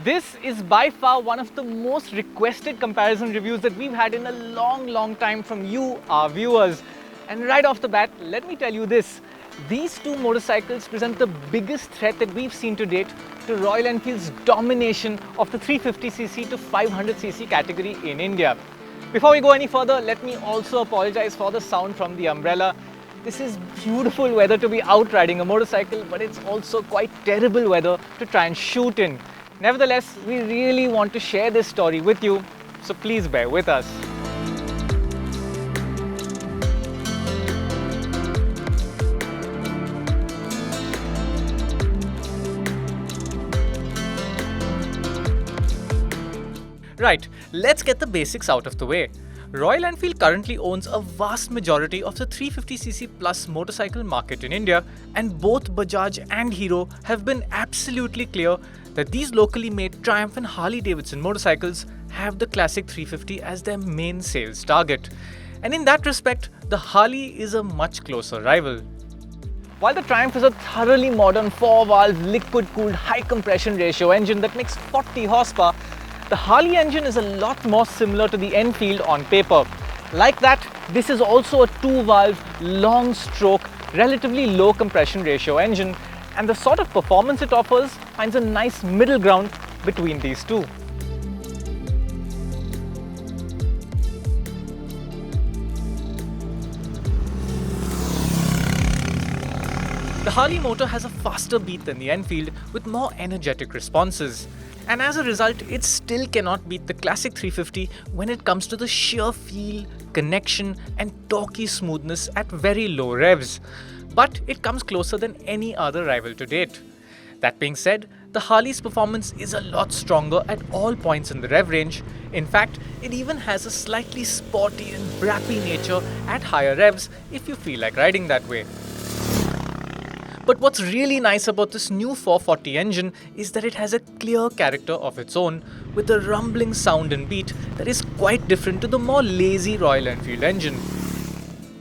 This is by far one of the most requested comparison reviews that we've had in a long time from you, our viewers. And right off the bat, let me tell you this. These two motorcycles present the biggest threat that we've seen to date to Royal Enfield's domination of the 350cc to 500cc category in India. Before we go any further, let me also apologize for the sound from the umbrella. This is beautiful weather to be out riding a motorcycle, but it's also quite terrible weather to try and shoot in. Nevertheless, we really want to share this story with you, so please bear with us. Right, let's get the basics out of the way. Royal Enfield currently owns a vast majority of the 350cc plus motorcycle market in India, and both Bajaj and Hero have been absolutely clear that these locally made Triumph and Harley-Davidson motorcycles have the classic 350 as their main sales target. And in that respect, the Harley is a much closer rival. While the Triumph is a thoroughly modern 4-valve liquid-cooled high-compression ratio engine that makes 40 horsepower, the Harley engine is a lot more similar to the Enfield on paper. Like that, this is also a 2-valve, long-stroke, relatively low compression ratio engine, and the sort of performance it offers finds a nice middle ground between these two. The Harley motor has a faster beat than the Enfield with more energetic responses. And as a result, it still cannot beat the classic 350 when it comes to the sheer feel, connection and torquey smoothness at very low revs. But it comes closer than any other rival to date. That being said, the Harley's performance is a lot stronger at all points in the rev range. In fact, it even has a slightly sporty and brappy nature at higher revs if you feel like riding that way. But what's really nice about this new 440 engine is that it has a clear character of its own, with a rumbling sound and beat that is quite different to the more lazy Royal Enfield engine.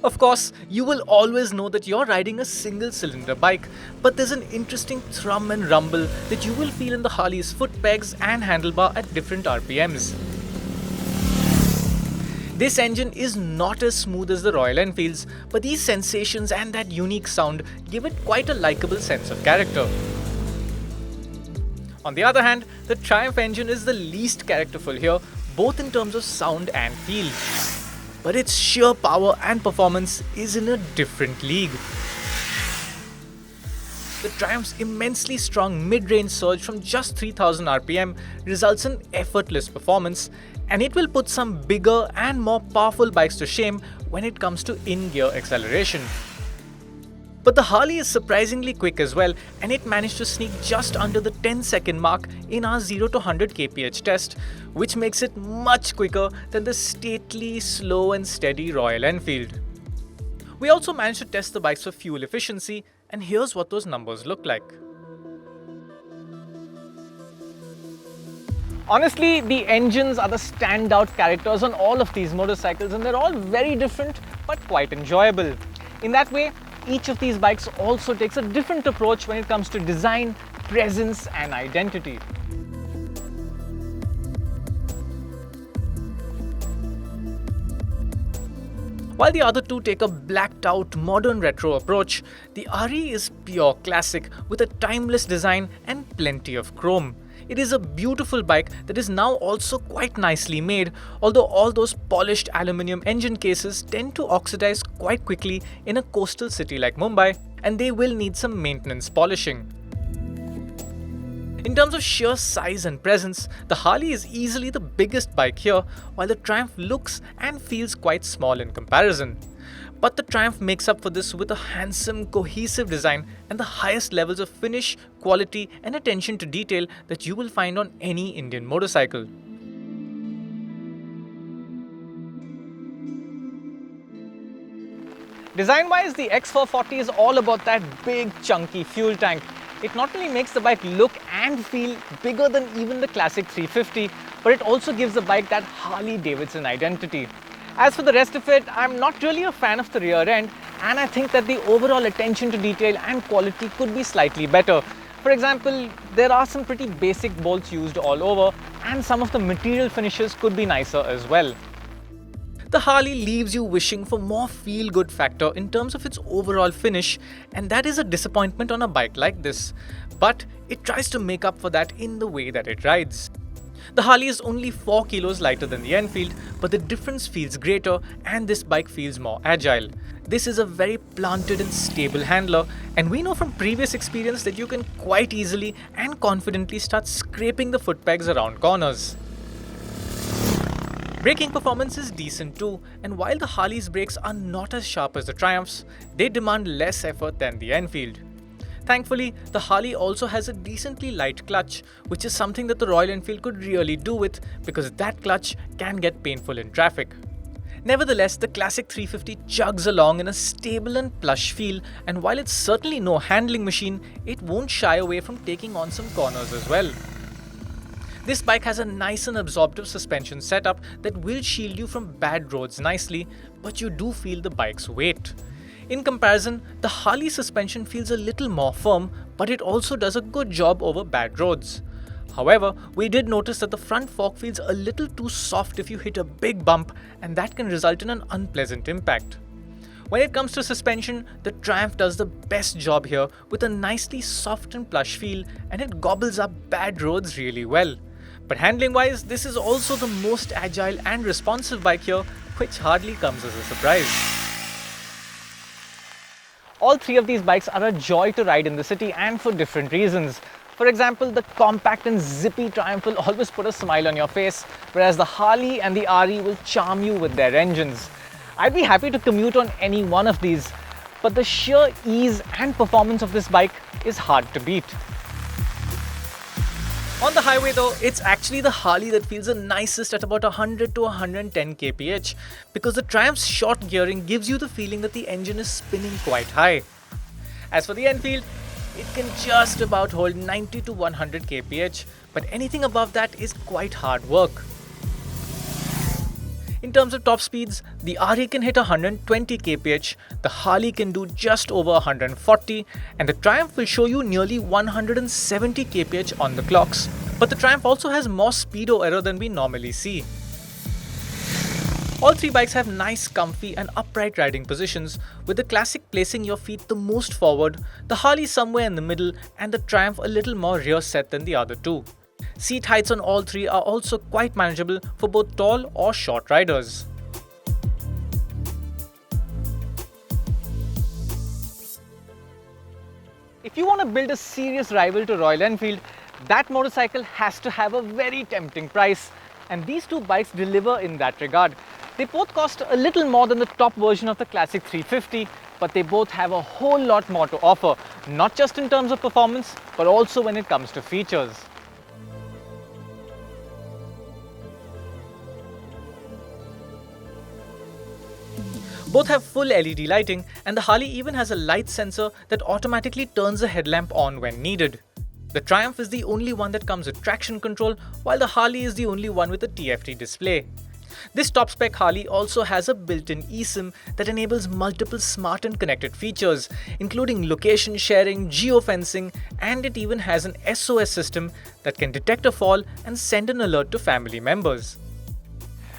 Of course, you will always know that you're riding a single-cylinder bike, but there's an interesting thrum and rumble that you will feel in the Harley's foot pegs and handlebar at different RPMs. This engine is not as smooth as the Royal Enfield's, but these sensations and that unique sound give it quite a likeable sense of character. On the other hand, the Triumph engine is the least characterful here, both in terms of sound and feel. But its sheer power and performance is in a different league. The Triumph's immensely strong mid-range surge from just 3000 RPM results in effortless performance, and it will put some bigger and more powerful bikes to shame when it comes to in-gear acceleration. But the Harley is surprisingly quick as well, and it managed to sneak just under the 10-second mark in our 0 to 100 kph test, which makes it much quicker than the stately, slow and steady Royal Enfield. We also managed to test the bikes for fuel efficiency, and here's what those numbers look like. Honestly, the engines are the standout characters on all of these motorcycles, and they're all very different but quite enjoyable. In that way, each of these bikes also takes a different approach when it comes to design, presence and identity. While the other two take a blacked out modern retro approach, the RE is pure classic with a timeless design and plenty of chrome. It is a beautiful bike that is now also quite nicely made, although all those polished aluminium engine cases tend to oxidize quite quickly in a coastal city like Mumbai, and they will need some maintenance polishing. In terms of sheer size and presence, the Harley is easily the biggest bike here, while the Triumph looks and feels quite small in comparison. But the Triumph makes up for this with a handsome, cohesive design and the highest levels of finish, quality and attention to detail that you will find on any Indian motorcycle. Design-wise, the X440 is all about that big, chunky fuel tank. It not only makes the bike look and feel bigger than even the classic 350, but it also gives the bike that Harley-Davidson identity. As for the rest of it, I'm not really a fan of the rear end, and I think that the overall attention to detail and quality could be slightly better. For example, there are some pretty basic bolts used all over, and some of the material finishes could be nicer as well. The Harley leaves you wishing for more feel-good factor in terms of its overall finish, and that is a disappointment on a bike like this. But it tries to make up for that in the way that it rides. The Harley is only 4 kilos lighter than the Enfield, but the difference feels greater and this bike feels more agile. This is a very planted and stable handler, and we know from previous experience that you can quite easily and confidently start scraping the foot pegs around corners. Braking performance is decent too, and while the Harley's brakes are not as sharp as the Triumph's, they demand less effort than the Enfield. Thankfully, the Harley also has a decently light clutch, which is something that the Royal Enfield could really do with, because that clutch can get painful in traffic. Nevertheless, the Classic 350 chugs along in a stable and plush feel, and while it's certainly no handling machine, it won't shy away from taking on some corners as well. This bike has a nice and absorptive suspension setup that will shield you from bad roads nicely, but you do feel the bike's weight. In comparison, the Harley suspension feels a little more firm, but it also does a good job over bad roads. However, we did notice that the front fork feels a little too soft if you hit a big bump, and that can result in an unpleasant impact. When it comes to suspension, the Triumph does the best job here with a nicely soft and plush feel, and it gobbles up bad roads really well. But handling wise, this is also the most agile and responsive bike here, which hardly comes as a surprise. All three of these bikes are a joy to ride in the city, and for different reasons. For example, the compact and zippy Triumph will always put a smile on your face, whereas the Harley and the RE will charm you with their engines. I'd be happy to commute on any one of these, but the sheer ease and performance of this bike is hard to beat. On the highway though, it's actually the Harley that feels the nicest at about 100 to 110 kph, because the Triumph's short gearing gives you the feeling that the engine is spinning quite high. As for the Enfield, it can just about hold 90 to 100 kph, but anything above that is quite hard work. In terms of top speeds, the RE can hit 120 kph, the Harley can do just over 140, and the Triumph will show you nearly 170 kph on the clocks. But the Triumph also has more speedo error than we normally see. All three bikes have nice, comfy and upright riding positions, with the Classic placing your feet the most forward, the Harley somewhere in the middle, and the Triumph a little more rear set than the other two. Seat heights on all three are also quite manageable for both tall or short riders. If you want to build a serious rival to Royal Enfield, that motorcycle has to have a very tempting price, and these two bikes deliver in that regard. They both cost a little more than the top version of the Classic 350, but they both have a whole lot more to offer, not just in terms of performance, but also when it comes to features. Both have full LED lighting, and the Harley even has a light sensor that automatically turns the headlamp on when needed. The Triumph is the only one that comes with traction control, while the Harley is the only one with a TFT display. This top-spec Harley also has a built-in eSIM that enables multiple smart and connected features, including location sharing, geofencing, and it even has an SOS system that can detect a fall and send an alert to family members.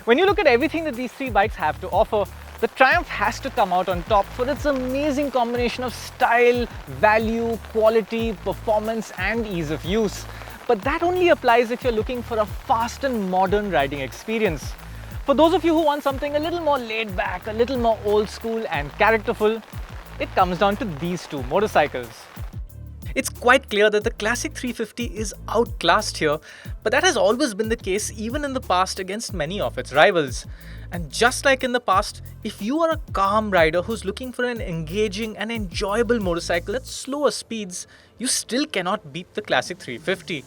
When you look at everything that these three bikes have to offer, the Triumph has to come out on top for its amazing combination of style, value, quality, performance and ease of use. But that only applies if you're looking for a fast and modern riding experience. For those of you who want something a little more laid back, a little more old school and characterful, it comes down to these two motorcycles. It's quite clear that the Classic 350 is outclassed here, but that has always been the case even in the past against many of its rivals. And just like in the past, if you are a calm rider who's looking for an engaging and enjoyable motorcycle at slower speeds, you still cannot beat the Classic 350.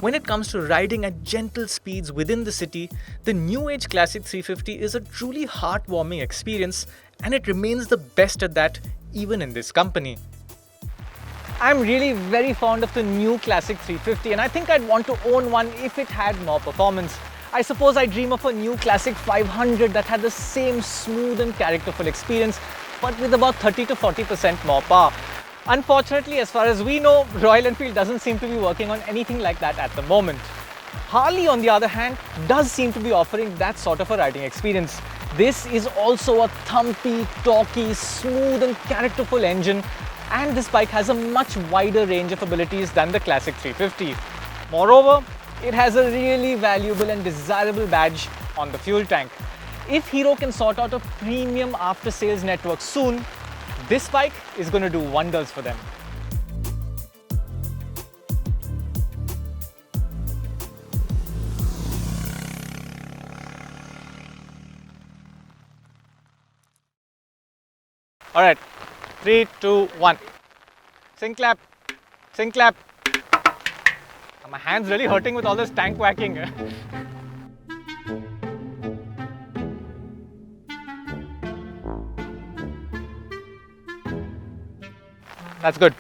When it comes to riding at gentle speeds within the city, the new age Classic 350 is a truly heartwarming experience, and it remains the best at that even in this company. I'm really very fond of the new Classic 350, and I think I'd want to own one if it had more performance. I suppose I dream of a new Classic 500 that had the same smooth and characterful experience, but with about 30 to 40% more power. Unfortunately, as far as we know, Royal Enfield doesn't seem to be working on anything like that at the moment. Harley, on the other hand, does seem to be offering that sort of a riding experience. This is also a thumpy, torquey, smooth and characterful engine, and this bike has a much wider range of abilities than the Classic 350. Moreover, it has a really valuable and desirable badge on the fuel tank. If Hero can sort out a premium after-sales network soon, this bike is going to do wonders for them. Alright, 3, 2, 1. Sync clap, sync clap. My hand's really hurting with all this tank whacking. That's good.